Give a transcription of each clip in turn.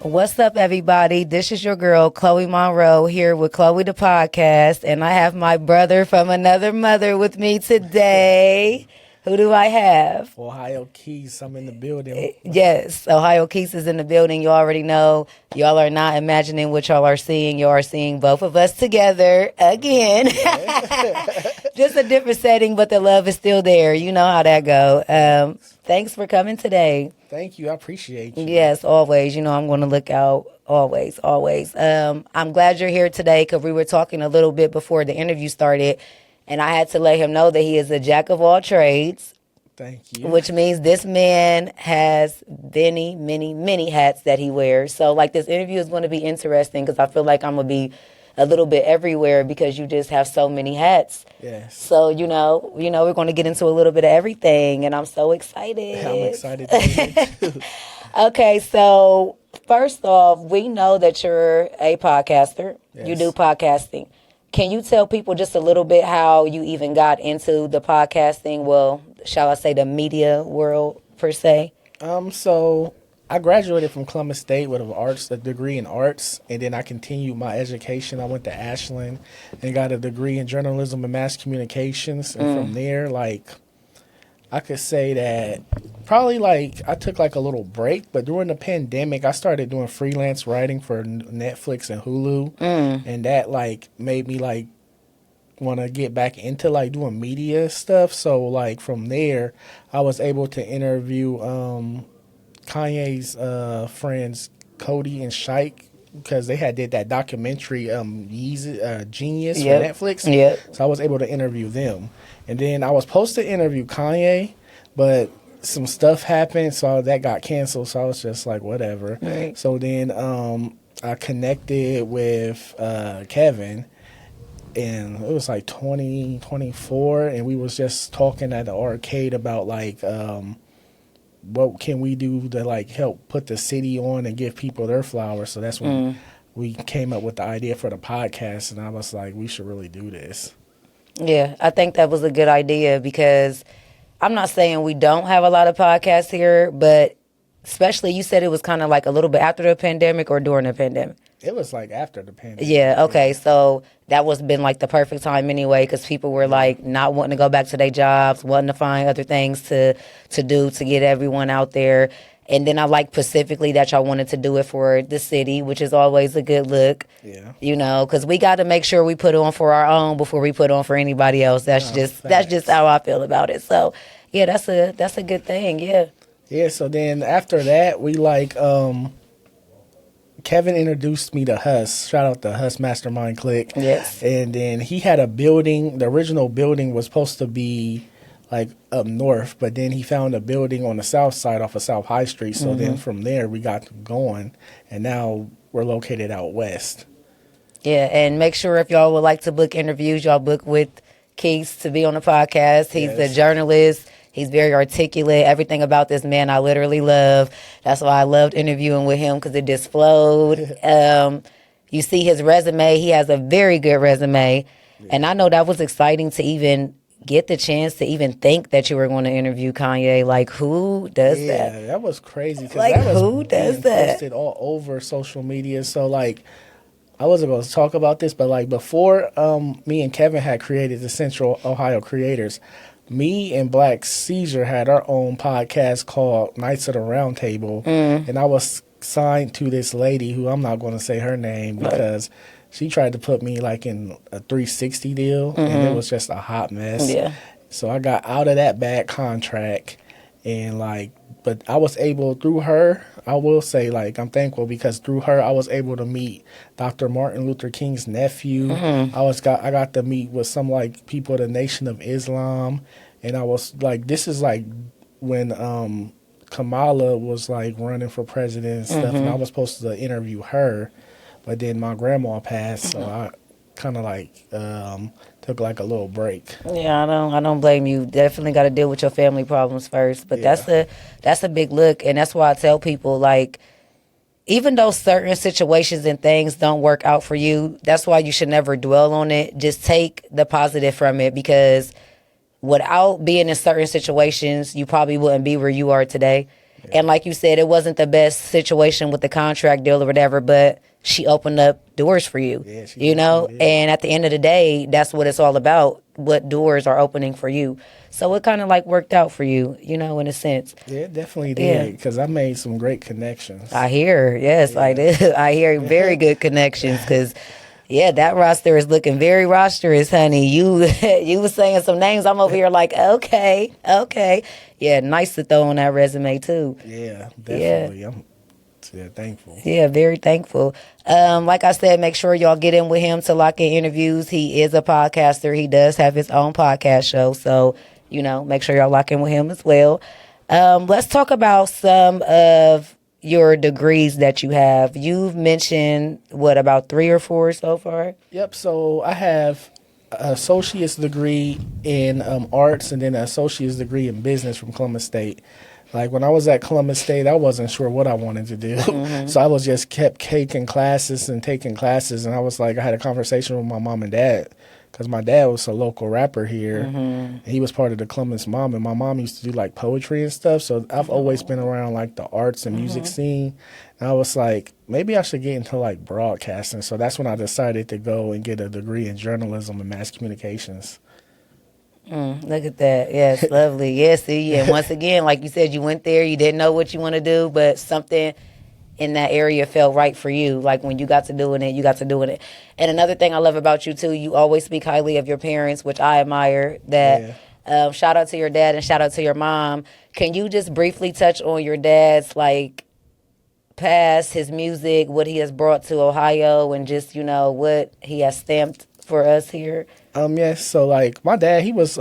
What's up, everybody? This is your girl, Chloe Monroe, here with Chloe the Podcast, and I have my brother from another mother with me today. Who do I have? Ohio Keys, I'm in the building. Yes, Ohio Keys is in the building. You already know. Y'all are not imagining what y'all are seeing. You are seeing both of us together again. Just a different setting, but the love is still there. You know how that go. Thanks for coming today. Thank you. I appreciate you. Yes, always. You know, I'm going to look out always. I'm glad you're here today because we were talking a little bit before the interview started, and I had to let him know that he is a jack of all trades. Thank you. Which means this man has many hats that he wears. So, like, this interview is going to be interesting because I feel like I'm going to be a little bit everywhere because you just have so many hats. Yes. So, you know, we're going to get into a little bit of everything, and I'm so excited. I'm excited too. Okay, so first off, we know that you're a podcaster. Yes. You do podcasting. Can you tell people just a little bit how you even got into the podcasting, well, shall I say the media world per se? So I graduated from Columbus State with a degree in arts, and then I continued my education. I went to Ashland and got a degree in journalism and mass communications. And from there, I could say that probably I took a little break, but during the pandemic, I started doing freelance writing for Netflix and Hulu, and that made me want to get back into doing media stuff. So from there, I was able to interview Kanye's friends Cody and Shike because they did that documentary Yeezy, Genius for Netflix. Yep. So I was able to interview them. And then I was supposed to interview Kanye, but some stuff happened, so that got canceled. So I was just whatever. Right. So then I connected with Kevin, and it was 2024, and we was just talking at the arcade about what can we do to help put the city on and give people their flowers. So that's when we came up with the idea for the podcast, and I was like, we should really do this. Yeah, I think that was a good idea because I'm not saying we don't have a lot of podcasts here, but especially you said it was kind of a little bit after the pandemic or during the pandemic. It was after the pandemic. Yeah, okay. So that was been the perfect time anyway because people were not wanting to go back to their jobs, wanting to find other things to do to get everyone out there. And then I like specifically that y'all wanted to do it for the city, which is always a good look. Yeah. You know, because we got to make sure we put on for our own before we put on for anybody else. That's just how I feel about it. So, yeah, that's a good thing. Yeah. Yeah. So then after that, we Kevin introduced me to Huss. Shout out to Huss Mastermind Click. Yes. And then he had a building. The original building was supposed to be up north, but then he found a building on the south side off of South High Street. So then from there we got going, and now we're located out west. Yeah, and make sure if y'all would like to book interviews, y'all book with Keys to be on the podcast. He's a journalist. He's very articulate. Everything about this man I literally love. That's why I loved interviewing with him because it just flowed. You see his resume. He has a very good resume. Yeah. And I know that was exciting to even get the chance to even think that you were going to interview Kanye. Who does that? Yeah, that was crazy. Who does that? Posted all over social media. So, I wasn't going to talk about this, but, before me and Kevin had created the Central Ohio Creators, me and Black Caesar had our own podcast called Knights of the Round Table, and I was signed to this lady who I'm not going to say her name because she tried to put me in a 360 deal, and it was just a hot mess. Yeah. So I got out of that bad contract, and but I was able through her. I will say I'm thankful because through her I was able to meet Dr. Martin Luther King's nephew. I got to meet with some people of the Nation of Islam, and I was this is when Kamala was running for president and stuff, and I was supposed to interview her. But then my grandma passed, so I kind of took a little break. Yeah, I don't blame you. Definitely got to deal with your family problems first. But that's a big look, and that's why I tell people even though certain situations and things don't work out for you, that's why you should never dwell on it. Just take the positive from it because without being in certain situations, you probably wouldn't be where you are today. And like you said, it wasn't the best situation with the contract deal or whatever, but she opened up doors for you, you know? And at the end of the day, that's what it's all about, what doors are opening for you. So it kind of like worked out for you, you know, in a sense. Yeah, it definitely did, because I made some great connections. I hear, yes, I did. I hear very good connections, because yeah, that roster is looking very rosterous, honey. You was saying some names. I'm over here like, okay. Yeah, nice to throw on that resume too. Yeah, definitely. Yeah. I'm thankful. Yeah, very thankful. Like I said, make sure y'all get in with him to lock in interviews. He is a podcaster. He does have his own podcast show. So, you know, make sure y'all lock in with him as well. Let's talk about some of your degrees that you have. You've mentioned, what, about 3 or 4 so far? Yep, so I have an associate's degree in arts and then an associate's degree in business from Columbus State. Like, when I was at Columbus State, I wasn't sure what I wanted to do. So I was just kept taking classes. And I was like, I had a conversation with my mom and dad, because my dad was a local rapper here. And he was part of the Columbus Mob, and my mom used to do like poetry and stuff. So I've always been around like the arts and music scene. And I was like, maybe I should get into like broadcasting. So that's when I decided to go and get a degree in journalism and mass communications. Look at that. Yes, lovely. Yes, see, and once again, like you said, you went there, you didn't know what you want to do, but something in that area felt right for you. Like, when you got to doing it, you got to doing it. And another thing I love about you, too, you always speak highly of your parents, which I admire. That shout out to your dad and shout out to your mom. Can you just briefly touch on your dad's, like, past, his music, what he has brought to Ohio, and just, you know, what he has stamped for us here? Yes, so like my dad, he was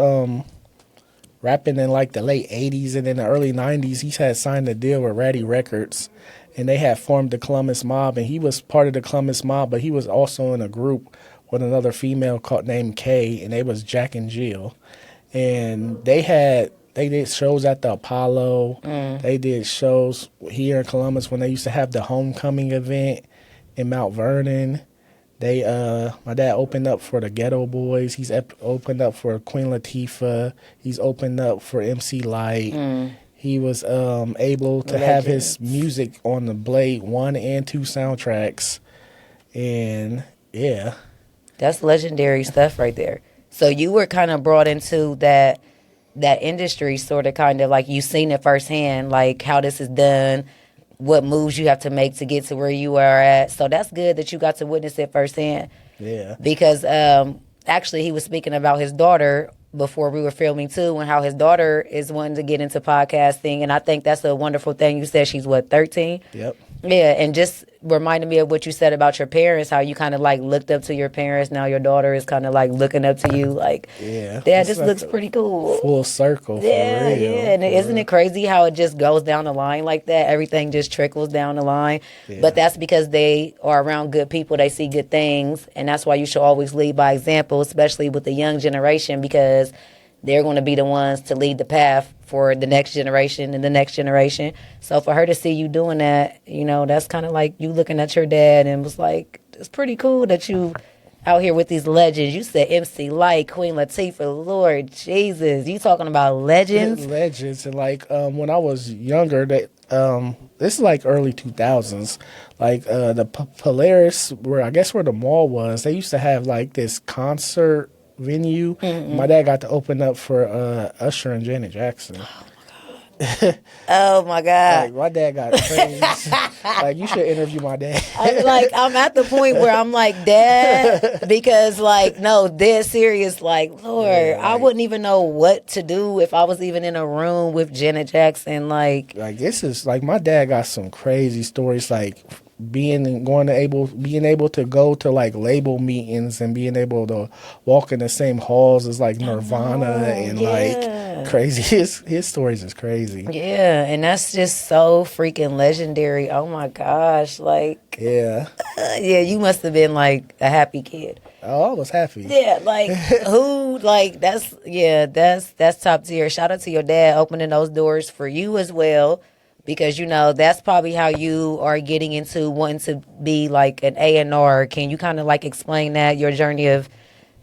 rapping in like the late 80s, and in the early 90s he had signed a deal with Ratty Records, and they had formed the Columbus Mob, and he was part of the Columbus Mob, but he was also in a group with another female named Kay, and they was Jack and Jill. And they did shows at the Apollo. They did shows here in Columbus when they used to have the homecoming event in Mount Vernon. My dad opened up for the Ghetto Boys. He's opened up for Queen Latifah. He's opened up for MC Lyte. He was able to have his music on the Blade 1 and 2 soundtracks. And yeah. That's legendary stuff right there. So you were kind of brought into that industry, sort of kind of like you seen it firsthand, like how this is done, what moves you have to make to get to where you are at. So that's good that you got to witness it firsthand. Yeah. Because actually he was speaking about his daughter before we were filming too, and how his daughter is wanting to get into podcasting. And I think that's a wonderful thing. You said she's, what, 13? Yep. Yeah, and just reminded me of what you said about your parents, how you kind of like looked up to your parents. Now your daughter is kind of like looking up to you. Like, Dad, this like looks pretty cool. Full circle, for real. Yeah. And isn't it crazy how it just goes down the line like that? Everything just trickles down the line. Yeah. But that's because they are around good people. They see good things. And that's why you should always lead by example, especially with the young generation, because they're going to be the ones to lead the path for the next generation and the next generation. So for her to see you doing that, you know, that's kind of like you looking at your dad and was like, it's pretty cool that you out here with these legends. You said MC Lyte, Queen Latifah, Lord Jesus. You talking about legends? Legends. And like when I was younger, this is like early 2000s, like the Polaris, where the mall was, they used to have like this concert venue. My dad got to open up for Usher and Janet Jackson. Oh my God. Like, my dad got crazy. Like, you should interview my dad. I'm at the point where I'm like, Dad, because like, no, dead serious. Like, Lord, I wouldn't even know what to do if I was even in a room with Janet Jackson. Like this is like, my dad got some crazy stories, like being able to go to like label meetings and being able to walk in the same halls as like Nirvana and like crazy. His stories is crazy. Yeah, and that's just so freaking legendary. Oh my gosh, like yeah, you must have been like a happy kid. Oh, I was happy. Yeah, like who, like that's top tier. Shout out to your dad opening those doors for you as well. Because, you know, that's probably how you are getting into wanting to be like an A&R. Can you kind of like explain that, your journey of,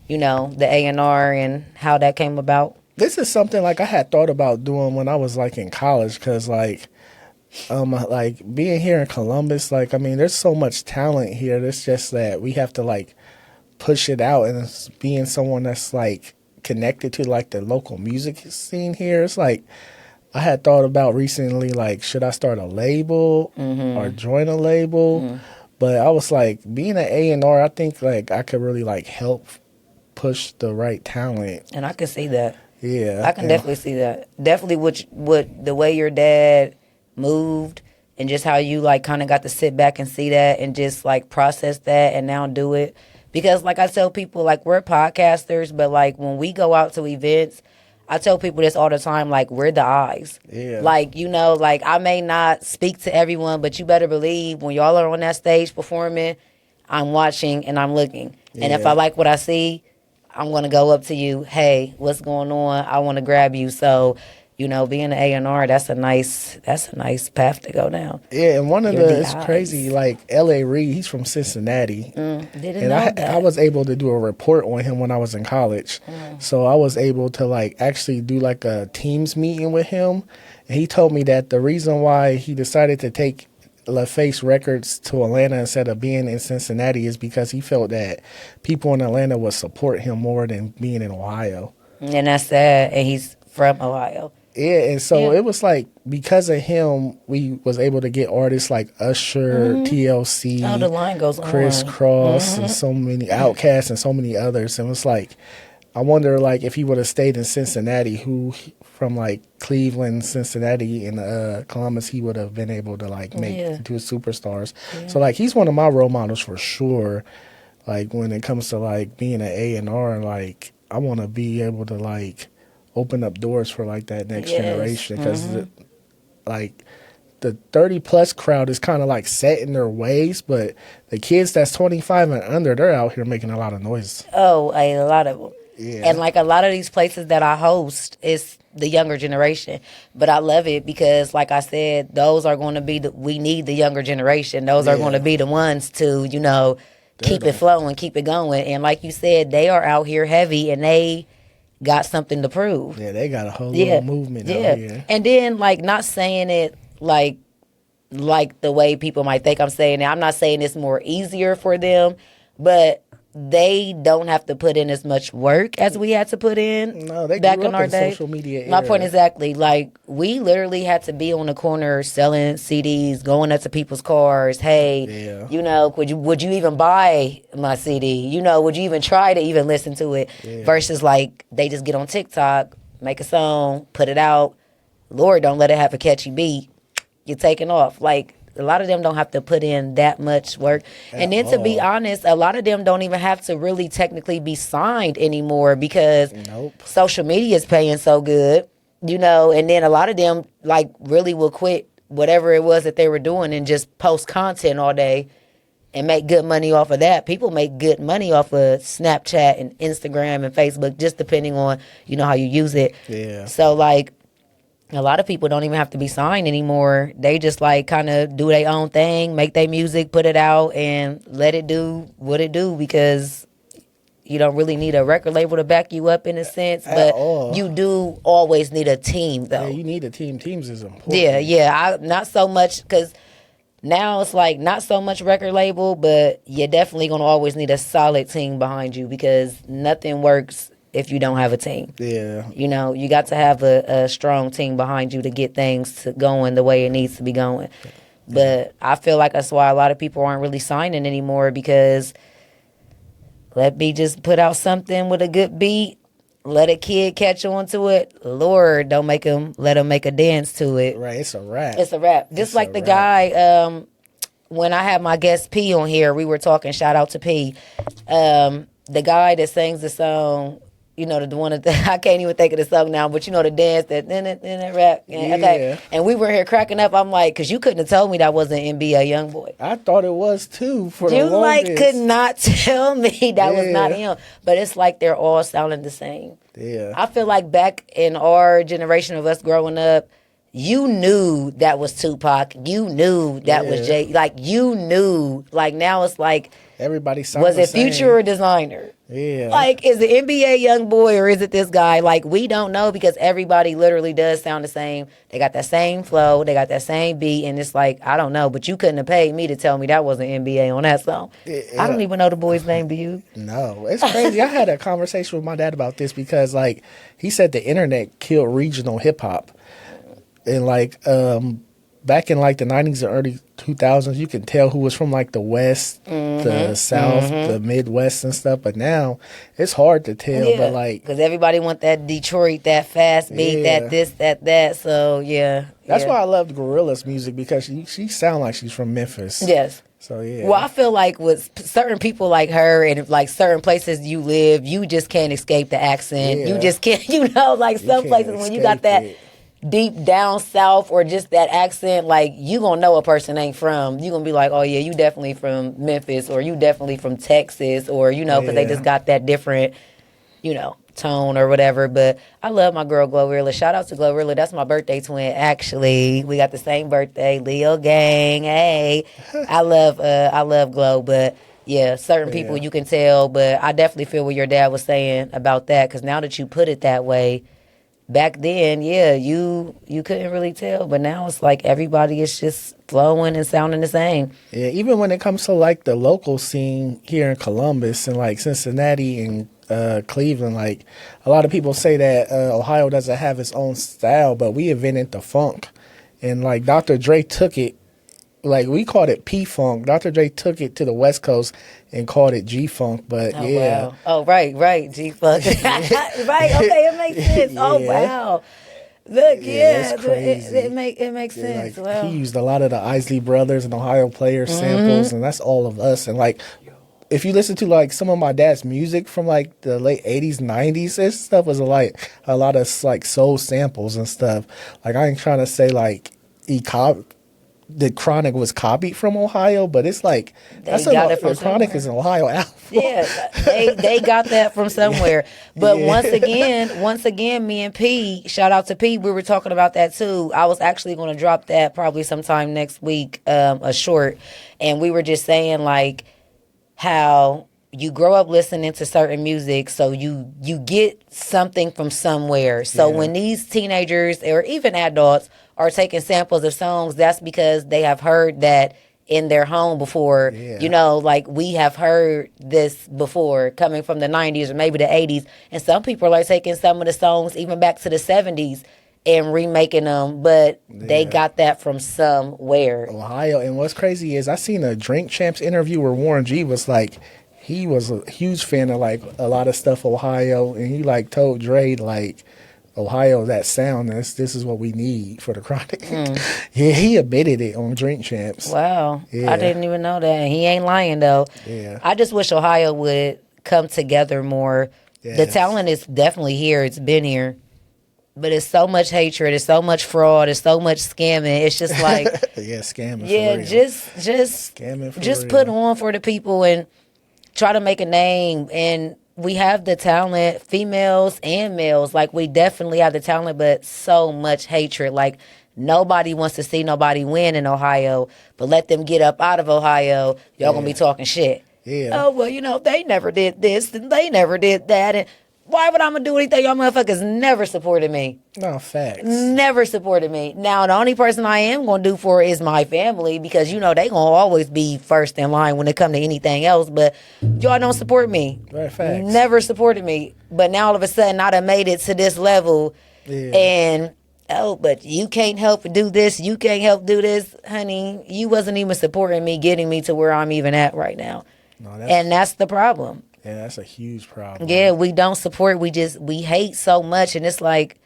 you know, the A&R and how that came about? This is something like I had thought about doing when I was like in college, because like Like being here in Columbus, like I mean, there's so much talent here. It's just that we have to like push it out, and it's being someone that's like connected to like the local music scene here. It's like I had thought about recently, like should I start a label or join a label? But I was like, being an A&R, I think like I could really like help push the right talent. And I can see that. Yeah, I can definitely see that. Definitely what the way your dad moved and just how you like kind of got to sit back and see that and just like process that and now do it. Because like I tell people, like we're podcasters, but like when we go out to events, I tell people this all the time, like we're the eyes. Yeah. Like, you know, like I may not speak to everyone, but you better believe when y'all are on that stage performing, I'm watching and I'm looking. Yeah. And if I like what I see, I'm going to go up to you. Hey, what's going on? I want to grab you. So, you know, being an A&R, that's a nice path to go down. Yeah, and one of it's crazy, like L.A. Reid, he's from Cincinnati. Didn't know that. I was able to do a report on him when I was in college. So I was able to like actually do like a Teams meeting with him. And he told me that the reason why he decided to take LaFace Records to Atlanta instead of being in Cincinnati is because he felt that people in Atlanta would support him more than being in Ohio. And that's sad. And he's from Ohio. Yeah, and so it was like because of him, we was able to get artists like Usher, TLC, the line goes Criss on. Cross, and so many Outkast and so many others. And it was like, I wonder like if he would have stayed in Cincinnati, who from like Cleveland, Cincinnati, and Columbus, he would have been able to like make two superstars. Yeah. So like he's one of my role models for sure. Like when it comes to like being an A&R, like I want to be able to like open up doors for like that next generation, because like the 30 plus crowd is kind of like set in their ways, but the kids that's 25 and under, they're out here making a lot of noise. Oh, a lot of them. Yeah. And like a lot of these places that I host is the younger generation, but I love it because like I said, those are going to be we need the younger generation. Those are going to be the ones to, you know, keep it flowing, keep it going. And like you said, they are out here heavy and they got something to prove. Yeah, they got a whole little movement out here. And then like not saying it like the way people might think I'm saying it. I'm not saying it's more easier for them, but they don't have to put in as much work as we had to put in. No, they back grew in up our in day. Social media era. My point exactly. Like we literally had to be on the corner selling CDs, going up to people's cars. Hey, you know, would you even buy my CD? You know, would you even try to even listen to it? Versus like they just get on TikTok, make a song, put it out. Lord, don't let it have a catchy beat. You're taking off. Like a lot of them don't have to put in that much work. And then to be honest, a lot of them don't even have to really technically be signed anymore because social media is paying so good, you know, and then a lot of them like really will quit whatever it was that they were doing and just post content all day and make good money off of that. People make good money off of Snapchat and Instagram and Facebook, just depending on, you know, how you use it. Yeah. So like, a lot of people don't even have to be signed anymore. They just like kind of do their own thing, make their music, put it out, and let it do what it do because you don't really need a record label to back you up in a sense. But you do always need a team, though. Yeah, you need a team. Teams is important. Yeah. Not so much because now it's like not so much record label, but you're definitely going to always need a solid team behind you because nothing works if you don't have a team. Yeah. You know, you got to have a strong team behind you to get things going the way it needs to be going. But I feel like that's why a lot of people aren't really signing anymore because let me just put out something with a good beat, let a kid catch on to it. Lord, don't let them make a dance to it. Right, it's a rap. It's a rap. Just like the guy, when I had my guest P on here, we were talking, shout out to P. The guy that sings the song, you know, the one that I can't even think of the song now, but you know the dance that rap. Okay. And we were here cracking up. I'm like, because you couldn't have told me that wasn't NBA Youngboy. I thought it was too for the longest. You like could not tell me that was not him. But it's like they're all sounding the same. Yeah. I feel like back in our generation of us growing up, you knew that was Tupac. You knew that was Jay. Like, you knew. Like, now it's like Everybody sounds Was the it same. Future or Designer? Yeah. Like, is it NBA young boy or is it this guy? Like, we don't know because everybody literally does sound the same. They got that same flow. They got that same beat. And it's like, I don't know. But you couldn't have paid me to tell me that wasn't NBA on that song. I don't even know the boy's name, do you? No, it's crazy. I had a conversation with my dad about this because, like, he said the internet killed regional hip hop. And, like, back in, like, the 90s and early 2000s, you can tell who was from, like, the West, the South, the Midwest and stuff. But now it's hard to tell. Yeah, but, like, because everybody want that Detroit, that fast beat, that this, that. So, yeah. That's why I loved Gorilla's music because she sound like she's from Memphis. Yes. So, yeah. Well, I feel like with certain people like her and like certain places you live, you just can't escape the accent. Yeah. You just can't, like some places when you got that deep down south or just that accent, like you gonna know a person ain't from. You gonna be like, oh yeah, you definitely from Memphis or you definitely from Texas or because they just got that different, tone or whatever. But I love my girl Glorilla. Shout out to Glorilla. That's my birthday twin. Actually, we got the same birthday. Leo gang. Hey, I love Glow. But yeah, certain people you can tell. But I definitely feel what your dad was saying about that because now that you put it that way. Back then, you couldn't really tell, but now it's like everybody is just flowing and sounding the same. Yeah, even when it comes to like the local scene here in Columbus and like Cincinnati and Cleveland, like a lot of people say that Ohio doesn't have its own style, but we invented the funk, and like Dr. Dre took it. Like, we called it P-Funk. Dr. Dre took it to the West Coast and called it G-Funk, but Wow. Oh, right, G-Funk. Right, okay, it makes sense. Oh, wow. Look, it's crazy. It makes sense. Like, Wow. he used a lot of the Isley Brothers and Ohio Players samples, and that's all of us. And, like, if you listen to, like, some of my dad's music from, like, the late 80s, 90s, his stuff was, like, a lot of, like, soul samples and stuff. Like, I ain't trying to say, like, the Chronic was copied from Ohio, but it's like the Chronic is an Ohio album. Yeah, they got that from somewhere. But once again, me and P, shout out to P, we were talking about that too. I was actually going to drop that probably sometime next week, a short, and we were just saying like how you grow up listening to certain music, so you get something from somewhere. So when these teenagers or even adults are taking samples of songs, that's because they have heard that in their home before. Like we have heard this before coming from the 90s or maybe the 80s. And some people are taking some of the songs even back to the 70s and remaking them, but they got that from somewhere. Ohio. And what's crazy is I seen a Drink Champs interview where Warren G was like, he was a huge fan of like a lot of stuff Ohio, and he like told Dre like, Ohio, that sound, this is what we need for the Chronic. He admitted it on Drink Champs. Wow. I didn't even know that. And he ain't lying, though. Yeah. I just wish Ohio would come together more. Yes. The talent is definitely here. It's been here. But it's so much hatred. It's so much fraud. It's so much scamming. It's just like... scamming for real. Just scamming for just real. Put on for the people and try to make a name. And we have the talent, females and males. Like, we definitely have the talent, but so much hatred. Like, nobody wants to see nobody win in Ohio, but let them get up out of Ohio. Y'all gonna be talking shit. Yeah. Oh, well, they never did this and they never did that. And why would I do anything? Y'all motherfuckers never supported me. No, facts. Never supported me. Now, the only person I am going to do for is my family because, they going to always be first in line when it come to anything else. But y'all don't support me. Right, facts. Never supported me. But now all of a sudden I done made it to this level. Yeah. And, but you can't help do this. You can't help do this. Honey, you wasn't even supporting me, getting me to where I'm even at right now. No, and that's the problem. Yeah, that's a huge problem. Yeah, we don't support. We hate so much. And it's like,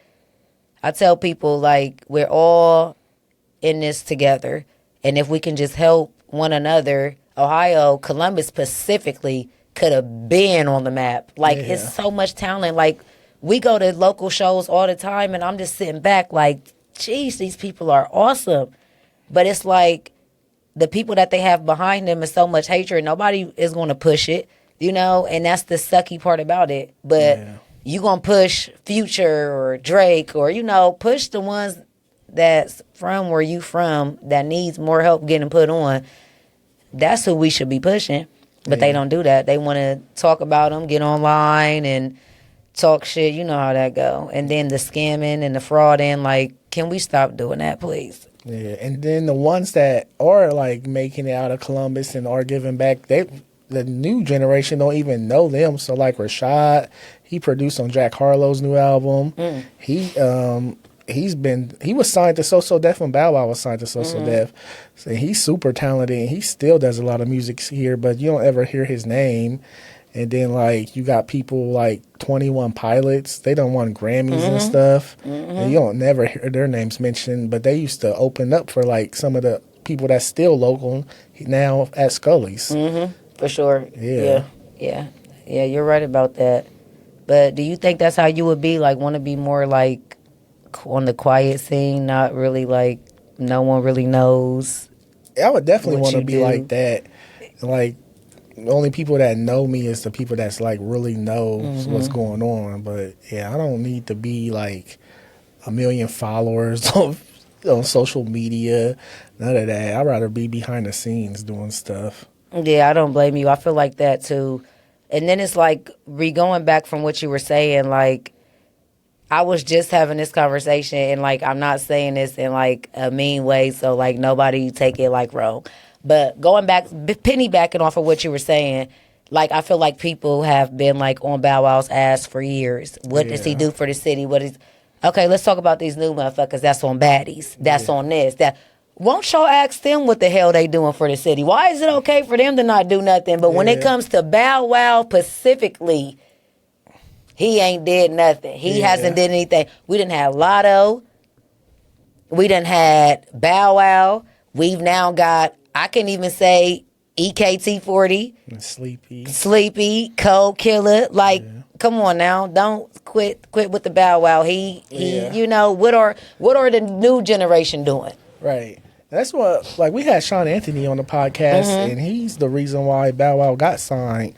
I tell people, like, we're all in this together. And if we can just help one another, Ohio, Columbus specifically, could have been on the map. Like, it's so much talent. Like, we go to local shows all the time, and I'm just sitting back like, geez, these people are awesome. But it's like, the people that they have behind them is so much hatred. Nobody is going to push it. And that's the sucky part about it. But you going to push Future or Drake or, push the ones that's from where you from that needs more help getting put on. That's who we should be pushing. But they don't do that. They want to talk about them, get online and talk shit. You know how that go. And then the scamming and the frauding, like, can we stop doing that, please? Yeah, and then the ones that are like making it out of Columbus and are giving back, the new generation don't even know them. So like Rashad, he produced on Jack Harlow's new album. He was signed to So Def, and Bow Wow was signed to So Def. So he's super talented, and he still does a lot of music here, but you don't ever hear his name. And then like you got people like 21 Pilots, they don't want Grammys and stuff. And you don't never hear their names mentioned, but they used to open up for like some of the people that's still local now at Scully's. For sure. Yeah. Yeah, you're right about that. But do you think that's how you would be? Like, want to be more like on the quiet scene, not really like no one really knows? I would definitely what want to you be do? like that. Like, the only people that know me is the people that's like really knows what's going on. But yeah, I don't need to be like 1 million followers on social media. None of that. I'd rather be behind the scenes doing stuff. Yeah, I don't blame you. I feel like that too. And then it's like, going back from what you were saying, like, I was just having this conversation, and like, I'm not saying this in like a mean way, so like nobody take it like wrong. But going back, backing off of what you were saying, like, I feel like people have been like on Bow Wow's ass for years. What does he do for the city? Okay, let's talk about these new motherfuckers that's on baddies. That's on this. Won't y'all ask them what the hell they doing for the city? Why is it okay for them to not do nothing? But when it comes to Bow Wow specifically, he ain't did nothing. He hasn't did anything. We done had Lotto. We done had Bow Wow. We've now got, I can even say, EKT40. Sleepy, Cold Killer. Like, come on now. Don't quit with the Bow Wow. He you know, what are the new generation doing? Right. That's what, like, we had Sean Anthony on the podcast, and he's the reason why Bow Wow got signed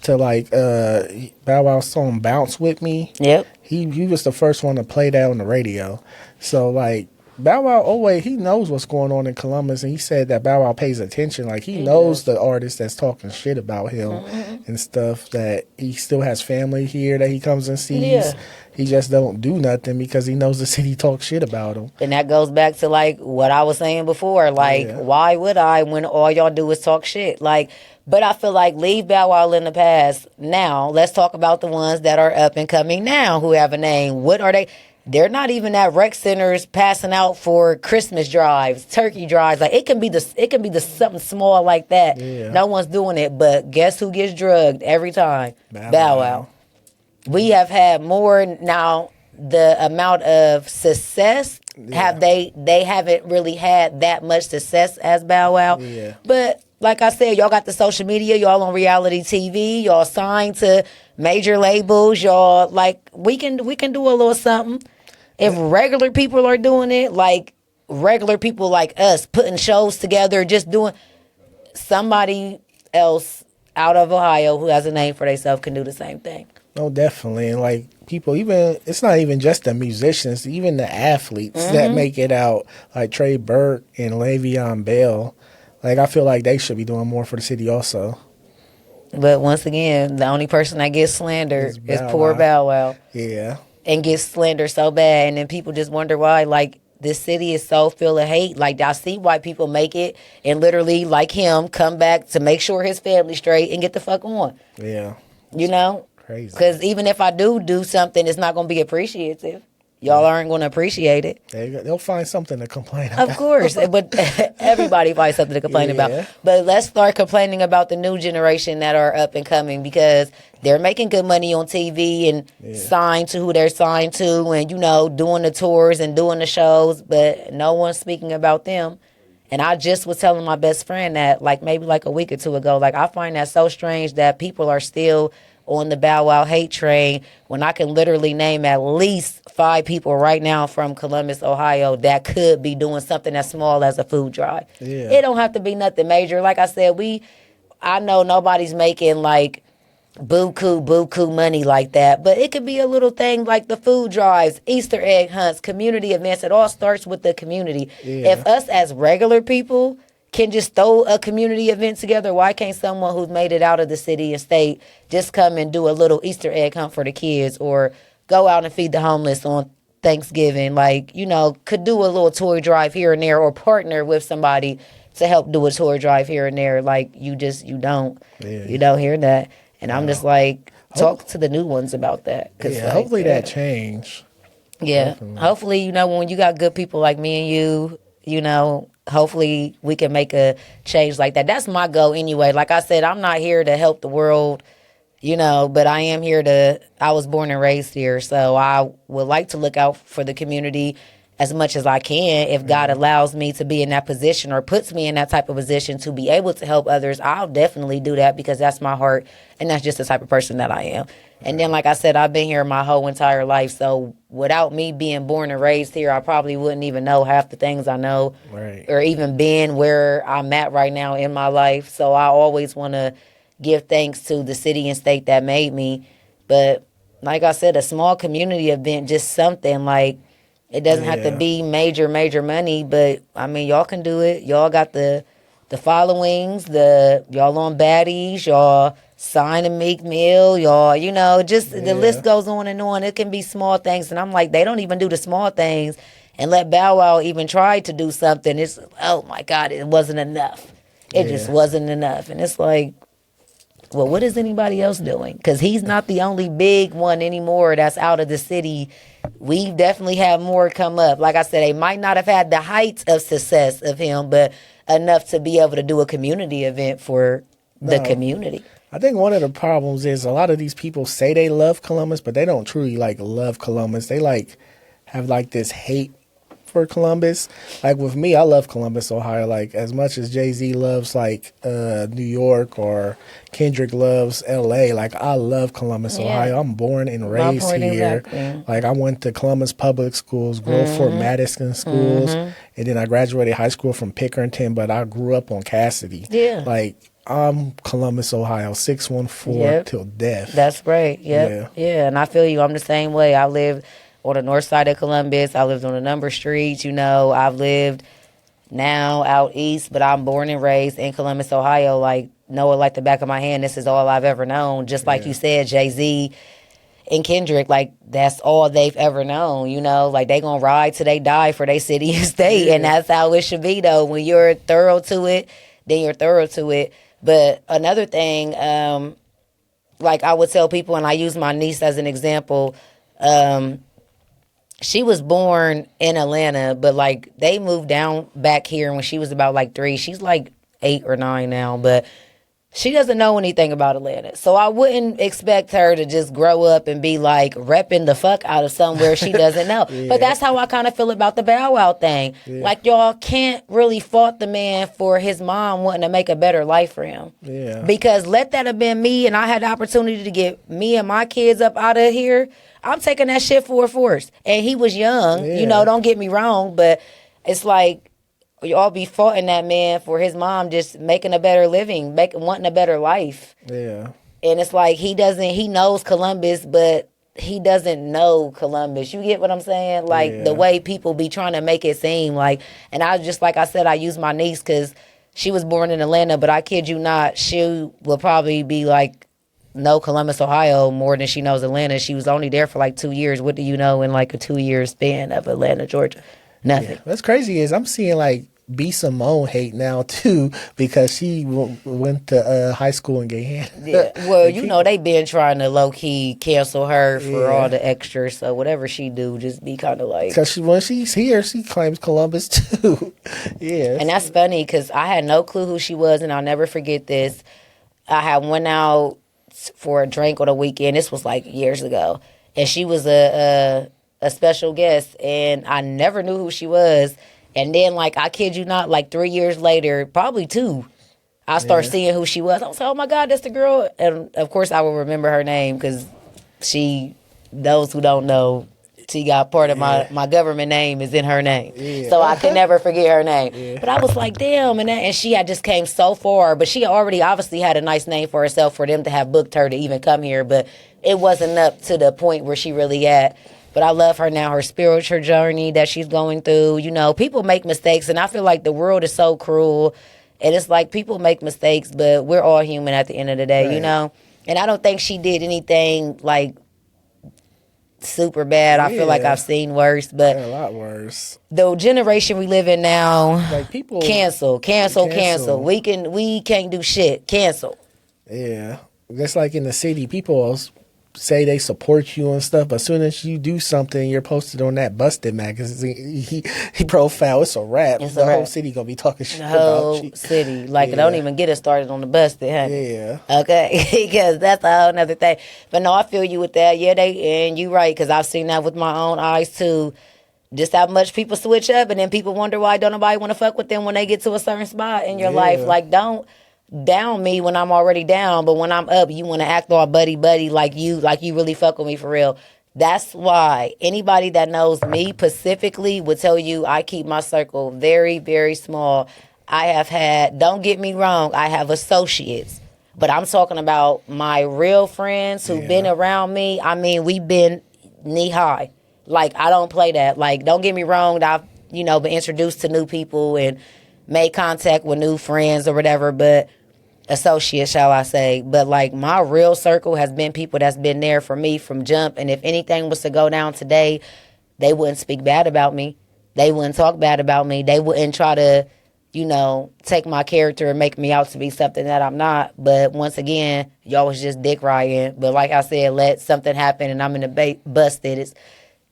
to, like, Bow Wow's song Bounce With Me. Yep. He was the first one to play that on the radio. So, like, Bow Wow always, he knows what's going on in Columbus, and he said that Bow Wow pays attention. Like, he knows the artist that's talking shit about him and stuff, that he still has family here that he comes and sees. Yeah. He just don't do nothing because he knows the city talks shit about him. And that goes back to, like, what I was saying before. Like, why would I when all y'all do is talk shit? Like, but I feel like leave Bow Wow in the past. Now, let's talk about the ones that are up and coming now who have a name. What are they? They're not even at rec centers passing out for Christmas drives, turkey drives. Like, it can be the something small like that. Yeah. No one's doing it, but guess who gets drugged every time? Bow Wow. We have had more now. The amount of success they haven't really had that much success as Bow Wow. Yeah. But like I said, y'all got the social media, y'all on reality TV, y'all signed to major labels, y'all, like, we can do a little something. If regular people are doing it, like regular people like us putting shows together, just doing, somebody else out of Ohio who has a name for themselves can do the same thing. No, definitely. And like people, even it's not even just the musicians, even the athletes that make it out, like Trey Burke and Le'Veon Bell. Like, I feel like they should be doing more for the city also. But once again, the only person that gets slandered is poor Wow. Bow Wow. Yeah. And gets slandered so bad, and then people just wonder why. Like, this city is so full of hate. Like, I see why people make it and literally, like him, come back to make sure his family's straight and get the fuck on. Yeah. You know? Crazy. Because even if I do something, it's not going to be appreciative. Y'all aren't going to appreciate it. They'll find something to complain about. Of course. But everybody finds something to complain about. But let's start complaining about the new generation that are up and coming, because they're making good money on TV and signed to who they're signed to, and, you know, doing the tours and doing the shows, but no one's speaking about them. And I just was telling my best friend that, like, maybe like a week or two ago, like, I find that so strange that people are still on the Bow Wow hate train when I can literally name at least 5 people right now from Columbus, Ohio that could be doing something as small as a food drive. Yeah. It don't have to be nothing major. Like I said, I know nobody's making like buku money like that, but it could be a little thing like the food drives, Easter egg hunts, community events. It all starts with the community. Yeah. If us as regular people can just throw a community event together. Why can't someone who's made it out of the city and state just come and do a little Easter egg hunt for the kids, or go out and feed the homeless on Thanksgiving? Like, you know, could do a little toy drive here and there, or partner with somebody to help do a toy drive here and there. Like, you don't hear that. And I'm just like, talk to the new ones about that. Cause hopefully that change. Yeah. Definitely. Hopefully, you know, when you got good people like me and you know, hopefully we can make a change like that. That's my goal anyway. Like I said, I'm not here to help the world, you know, but I am here I was born and raised here. So I would like to look out for the community as much as I can. If God allows me to be in that position, or puts me in that type of position to be able to help others, I'll definitely do that, because that's my heart, and that's just the type of person that I am. And then, like I said, I've been here my whole entire life. So without me being born and raised here, I probably wouldn't even know half the things I know, or even been where I'm at right now in my life. So I always want to give thanks to the city and state that made me. But like I said, a small community event, just something like, it doesn't have to be major money, but I mean, y'all can do it. Y'all got the followings, y'all on baddies, y'all sign a Meek Mill, y'all, you know, just the list goes on and on. It can be small things. And I'm like, they don't even do the small things, and let Bow Wow even try to do something. It's, oh my God, it wasn't enough. It just wasn't enough. And it's like, well, what is anybody else doing? Because he's not the only big one anymore that's out of the city. We definitely have more come up. Like I said, they might not have had the heights of success of him, but enough to be able to do a community event for the community. I think one of the problems is a lot of these people say they love Columbus, but they don't truly like love Columbus. They like have like this hate for Columbus. Like with me, I love Columbus, Ohio. Like as much as Jay-Z loves like New York, or Kendrick loves LA, like I love Columbus, Ohio. I'm born and raised here. Exactly. Like I went to Columbus Public Schools, Grove Fort Madison schools, and then I graduated high school from Pickerington, but I grew up on Cassidy. Yeah. Like I'm Columbus, Ohio, 614 till death. That's right. Yeah. And I feel you. I'm the same way. I live on the north side of Columbus. I lived on a number of streets. You know, I've lived now out east, but I'm born and raised in Columbus, Ohio. Like, know it like the back of my hand. This is all I've ever known. Just like you said, Jay-Z and Kendrick, like, that's all they've ever known. You know, like, they gonna ride till they die for their city and state. And that's how it should be, though. When you're thorough to it, then you're thorough to it. But another thing, like I would tell people, and I use my niece as an example, she was born in Atlanta, but like they moved down back here when she was about like 3. She's like 8 or 9 now, but she doesn't know anything about Atlanta. So I wouldn't expect her to just grow up and be like repping the fuck out of somewhere she doesn't know. But that's how I kind of feel about the Bow Wow thing. Like, y'all can't really fault the man for his mom wanting to make a better life for him. Because let that have been me, and I had the opportunity to get me and my kids up out of here, I'm taking that shit for a force. And he was young, you know, don't get me wrong, but it's like, y'all be faulting that man for his mom just making a better living, wanting a better life. Yeah. And it's like he knows Columbus, but he doesn't know Columbus. You get what I'm saying? Like the way people be trying to make it seem like, and I just, like I said, I use my niece because she was born in Atlanta, but I kid you not, she will probably be like, know Columbus, Ohio more than she knows Atlanta. She was only there for like 2 years. What do you know in like a 2-year span of Atlanta, Georgia? Nothing. Yeah. What's crazy is I'm seeing like B. Simone hate now too, because she went to high school in Guyana. Yeah, well, you know they been trying to low key cancel her for all the extras. So whatever she do, just be kind of like, because when she's here, she claims Columbus too. And that's funny because I had no clue who she was, and I'll never forget this. I had went out for a drink on a weekend. This was like years ago, and she was a special guest, and I never knew who she was. And then, like, I kid you not, like 3 years later, probably 2, I start seeing who she was. I was like, oh my God, that's the girl. And of course, I will remember her name because those who don't know, she got part of my government name is in her name. Yeah. So I can never forget her name. Yeah. But I was like, damn. And she had just came so far. But she already obviously had a nice name for herself for them to have booked her to even come here. But it wasn't up to the point where she really at. But I love her now, her spiritual journey that she's going through. You know, people make mistakes, and I feel like the world is so cruel. And it's like people make mistakes, but we're all human at the end of the day, you Right. know? And I don't think she did anything like super bad. I feel like Yeah. I've seen worse, but A lot worse. the generation we live in now, Like people cancel. We can't do shit. Cancel. Yeah. Just like in the city, people say they support you and stuff, but as soon as you do something, you're posted on that Busted magazine. He profile. It's a wrap. It's The a whole wrap. city gonna be talking shit The about whole you. city. Like, Yeah. don't even get us started on the busted, honey. Yeah. Okay, because that's a whole nother thing. But no, I feel you with that. Yeah, and you right, because I've seen that with my own eyes too. Just how much people switch up, and then people wonder why don't nobody want to fuck with them when they get to a certain spot in your life. Like, don't down me when I'm already down, but when I'm up, you want to act all buddy like you really fuck with me for real. That's why anybody that knows me specifically would tell you I keep my circle very, very small. I have had, don't get me wrong, I have associates. But I'm talking about my real friends who've been around me. I mean, we've been knee high. Like, I don't play that. Like, don't get me wrong, I've, been introduced to new people and made contact with new friends or whatever, but associates, shall I say. But like, my real circle has been people that's been there for me from jump. And if anything was to go down today, they wouldn't speak bad about me. They wouldn't talk bad about me. They wouldn't try to, take my character and make me out to be something that I'm not. But once again, y'all was just dick riding. But like I said, let something happen and I'm in the busted. It's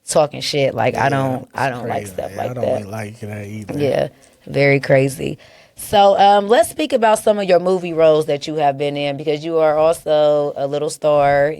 talking shit. Like, I don't like stuff like I don't that. really like that either. Yeah, very crazy. So let's speak about some of your movie roles that you have been in, because you are also a little star.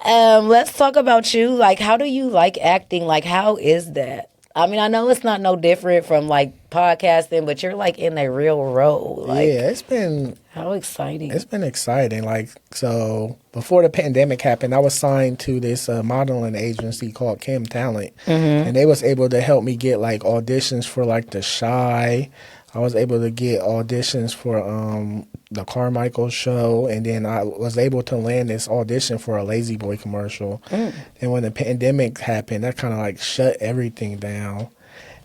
Let's talk about you. Like, how do you like acting? Like, how is that? I mean, I know it's not no different from like podcasting, but you're like in a real role. Like, Yeah, it's been how exciting. It's been exciting. Like, so before the pandemic happened, I was signed to this modeling agency called Kim Talent, and they was able to help me get like auditions for like The Shy. I was able to get auditions for the Carmichael show, and then I was able to land this audition for a Lazy Boy commercial. And when the pandemic happened, that kind of like shut everything down.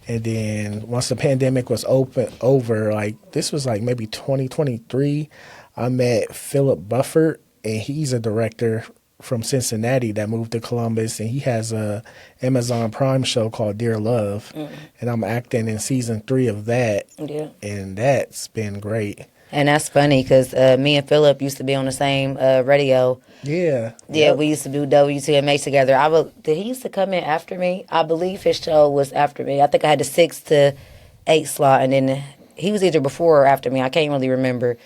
And then once the pandemic was over, like this was like maybe 2023, I met Philip Bufford, and he's a director from Cincinnati that moved to Columbus, and he has a Amazon Prime show called Dear Love, and I'm acting in season 3 of that, and that's been great. And that's funny because me and Philip used to be on the same radio. Yeah. We used to do WTMH together. Did he used to come in after me? I believe his show was after me. I think I had the 6 to 8 slot, and then he was either before or after me. I can't really remember.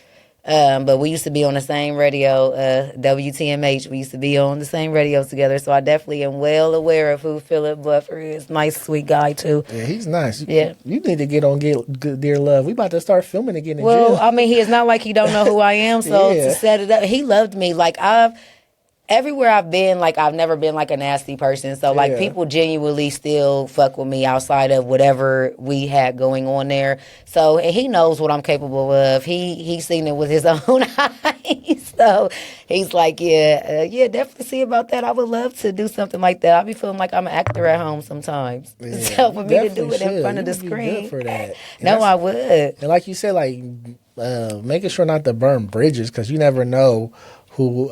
But we used to be on the same radio, WTMH. We used to be on the same radio together, so I definitely am well aware of who Philip Buffer is. Nice, sweet guy, too. Yeah, he's nice. Yeah. You need to get on Dear Love. We about to start filming again in Well, jail. I mean, he is not like he don't know who I am, so to set it up, he loved me. Like, everywhere I've been, like, I've never been, like, a nasty person. So, like, people genuinely still fuck with me outside of whatever we had going on there. So, and he knows what I'm capable of. He's seen it with his own eyes. So, he's like, definitely see about that. I would love to do something like that. I be feeling like I'm an actor at home sometimes. Yeah, So, for me to do it in front of the You would be screen. good for that. No, I would. And like you said, like, making sure not to burn bridges, because you never know who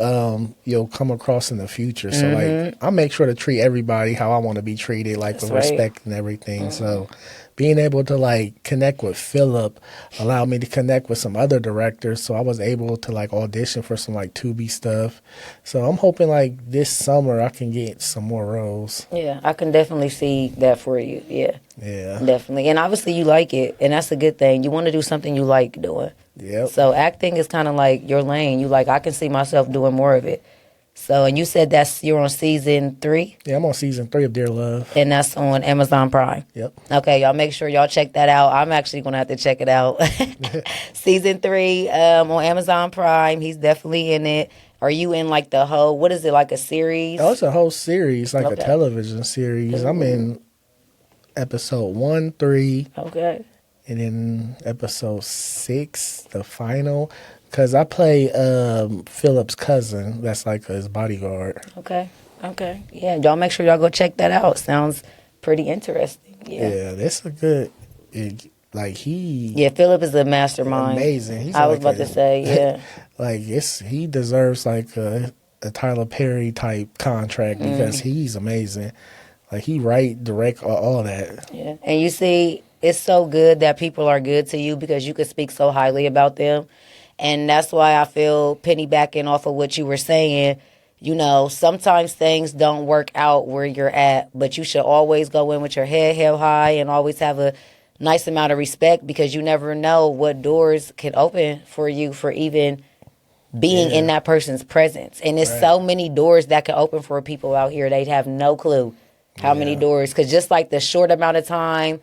you'll come across in the future. So like, I make sure to treat everybody how I want to be treated, like with respect and everything. So being able to like connect with Philip allowed me to connect with some other directors. So I was able to like audition for some like Tubi stuff. So I'm hoping like this summer I can get some more roles. Yeah, I can definitely see that for you. Yeah. Yeah. Definitely. And obviously you like it, and that's a good thing. You want to do something you like doing. Yep. So acting is kind of like your lane. You like, I can see myself doing more of it. So, and you said you're on season 3? Yeah, I'm on season 3 of Dear Love. And that's on Amazon Prime. Yep. Okay, y'all make sure y'all check that out. I'm actually going to have to check it out. Season 3 on Amazon Prime. He's definitely in it. Are you in like the whole, what is it, like a series? Oh, it's a whole series, like a television series. I'm in episode 1, 3. Okay. And then episode 6, the final, because I play Philip's cousin. That's like his bodyguard. Okay. Yeah, y'all make sure y'all go check that out. Sounds pretty interesting. Yeah. That's a good. Like Yeah, Philip is a mastermind. amazing. He's I was like about to say, yeah. like he deserves like a Tyler Perry type contract because he's amazing. Like he write, direct, all that. Yeah. And you see, it's so good that people are good to you because you could speak so highly about them. And that's why I feel piggybacking off of what you were saying, you know, sometimes things don't work out where you're at, but you should always go in with your head held high and always have a nice amount of respect because you never know what doors can open for you for even being in that person's presence. And there's so many doors that can open for people out here. They have no clue how many doors. Because just like the short amount of time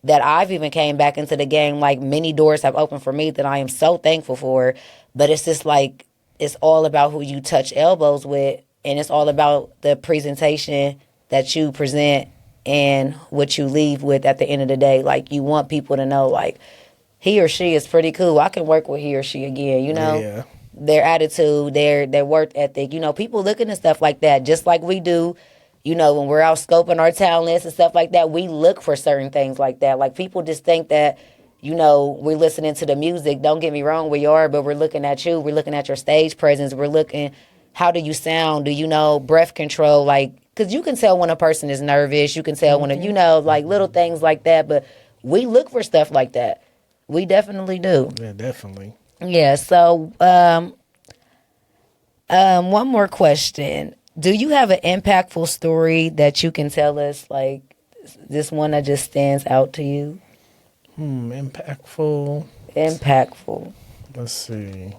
that I've even came back into the game, like many doors have opened for me that I am so thankful for. But it's just like, it's all about who you touch elbows with. And it's all about the presentation that you present and what you leave with at the end of the day. Like, you want people to know, like, he or she is pretty cool. I can work with he or she again, you know? Yeah. Their attitude, their work ethic. You know, people looking at stuff like that, just like we do, you know, when we're out scoping our talents and stuff like that, we look for certain things like that. Like, people just think that, you know, we're listening to the music. Don't get me wrong, we are, but we're looking at you. We're looking at your stage presence. We're looking, how do you sound? Do you know breath control? Like, because you can tell when a person is nervous. You can tell when, you know, like little things like that. But we look for stuff like that. We definitely do. Yeah, definitely. Yeah, so one more question. Do you have an impactful story that you can tell us, like this one that just stands out to you? Impactful. Impactful. Let's see.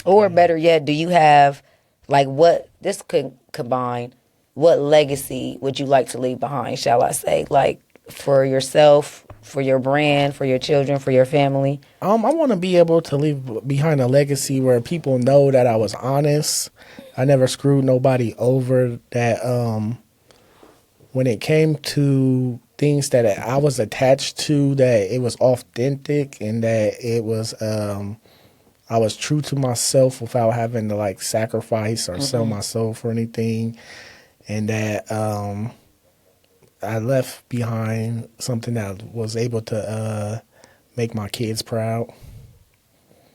Or better yet, do you have, like, what, this could combine, what legacy would you like to leave behind, shall I say? Like, for yourself, for your brand, for your children, for your family? I want to be able to leave behind a legacy where people know that I was honest. I never screwed nobody over. That when it came to things that I was attached to, that it was authentic and that it was I was true to myself without having to like sacrifice or sell my soul for anything, and that I left behind something that was able to make my kids proud.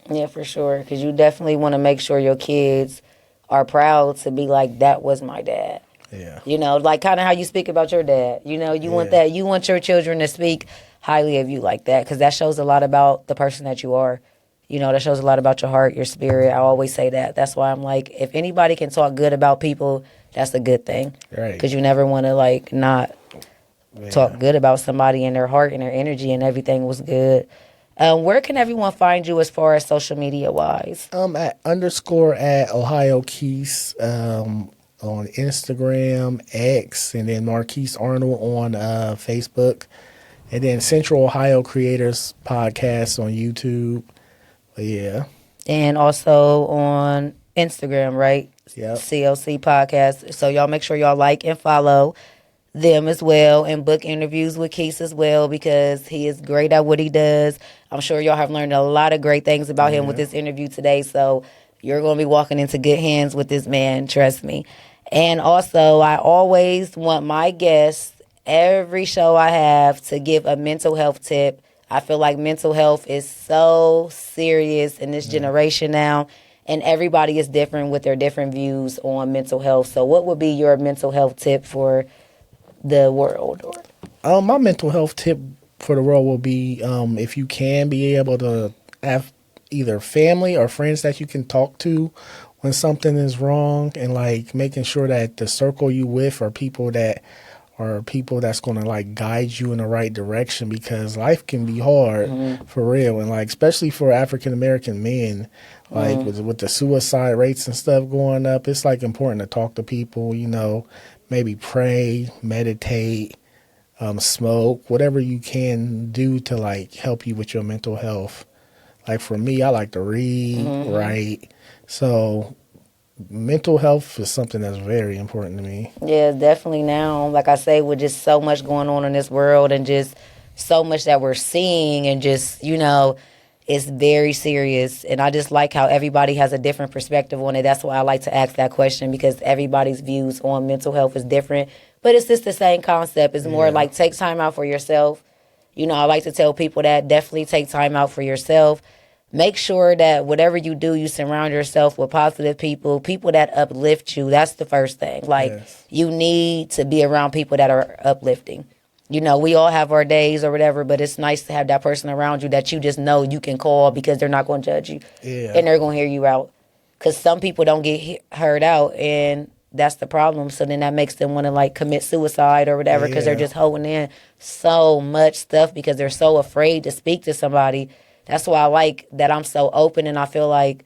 Yeah, for sure. Because you definitely want to make sure your kids are proud to be like, that was my dad. Yeah. You know, like kind of how you speak about your dad. You know, you want that. You want your children to speak highly of you like that because that shows a lot about the person that you are. You know, that shows a lot about your heart, your spirit. I always say that. That's why I'm like, if anybody can talk good about people, that's a good thing. Right. Because you never want to, like, not talk good about somebody and their heart and their energy and everything was good. Where can everyone find you as far as social media wise? At _ at Ohio Keys on Instagram, X, and then Marquis Arnold on Facebook, and then Central Ohio Creators Podcast on YouTube. But yeah. And also on Instagram, right? Yep. CLC Podcast. So y'all make sure y'all like and follow them as well and book interviews with Keith as well because he is great at what he does. I'm sure y'all have learned a lot of great things about him with this interview today. So you're going to be walking into good hands with this man, trust me. And also, I always want my guests, every show I have, to give a mental health tip. I feel like mental health is so serious in this generation now, and everybody is different with their different views on mental health. So what would be your mental health tip for the world? My mental health tip for the world will be if you can be able to have either family or friends that you can talk to when something is wrong, and like making sure that the circle you with are people that's going to like guide you in the right direction, because life can be hard for real, and like especially for African American men, like with the suicide rates and stuff going up, it's like important to talk to people, you know, maybe pray, meditate, smoke, whatever you can do to like help you with your mental health. Like for me, I like to read, write. So mental health is something that's very important to me. Yeah, definitely now. Like I say, with just so much going on in this world and just so much that we're seeing and just, you know, it's very serious. And I just like how everybody has a different perspective on it. That's why I like to ask that question, because everybody's views on mental health is different. But it's just the same concept. It's more like take time out for yourself. You know, I like to tell people that definitely take time out for yourself. Make sure that whatever you do, you surround yourself with positive people, people that uplift you. That's the first thing. Like, Yes. you need to be around people that are uplifting. You know, we all have our days or whatever, but it's nice to have that person around you that you just know you can call because they're not going to judge you. Yeah. And they're going to hear you out. Because some people don't get heard out, and that's the problem. So then that makes them want to, like, commit suicide or whatever because they're Yeah. just holding in so much stuff because they're so afraid to speak to somebody. That's why I like that I'm so open, and I feel like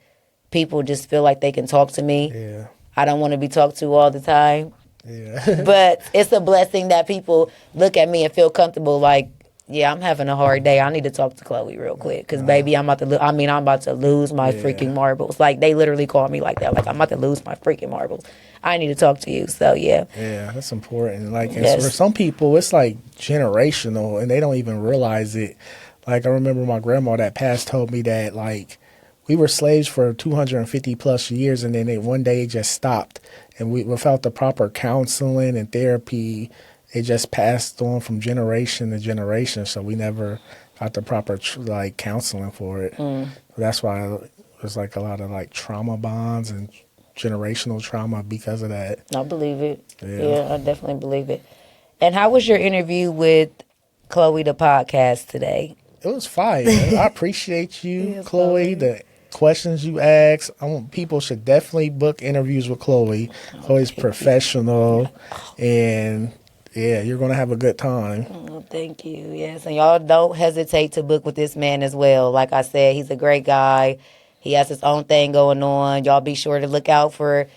people just feel like they can talk to me. Yeah. I don't want to be talked to all the time. Yeah. But it's a blessing that people look at me and feel comfortable. Like, yeah, I'm having a hard day. I need to talk to Chloe real quick because, baby, I'm about to lose my freaking marbles. Like, they literally call me like that. Like, I'm about to lose my freaking marbles. I need to talk to you. So, yeah. Yeah, that's important. Like, and Yes. for some people, it's like generational, and they don't even realize it. Like, I remember my grandma that passed told me that, like, we were slaves for 250 plus years, and then one day it just stopped. And without the proper counseling and therapy, it just passed on from generation to generation. So we never got the proper counseling for it. That's why there's like a lot of like trauma bonds and generational trauma because of that. I believe it. Yeah. Yeah, I definitely believe it. And how was your interview with Chloe, the podcast, today? It was fire. I appreciate you, Yes, Chloe. The questions you asked. People should definitely book interviews with Chloe. Chloe's professional, and yeah, you're gonna have a good time. Oh, thank you. Yes, and y'all don't hesitate to book with this man as well. Like I said, he's a great guy. He has his own thing going on. Y'all be sure to look out for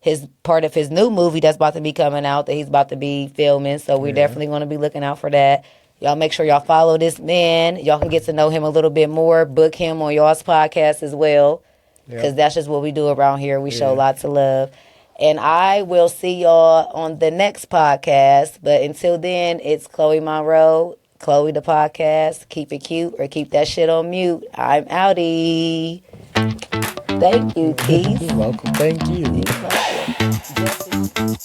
his part of his new movie that's about to be coming out that he's about to be filming. So we're definitely going to be looking out for that. Y'all make sure y'all follow this man. Y'all can get to know him a little bit more. Book him on y'all's podcast as well. Because that's just what we do around here. We show lots of love. And I will see y'all on the next podcast. But until then, it's Chloe Monroe, Chloe the podcast. Keep it cute or keep that shit on mute. I'm outie. Thank you, Keith. You're welcome. Thank you. You're welcome.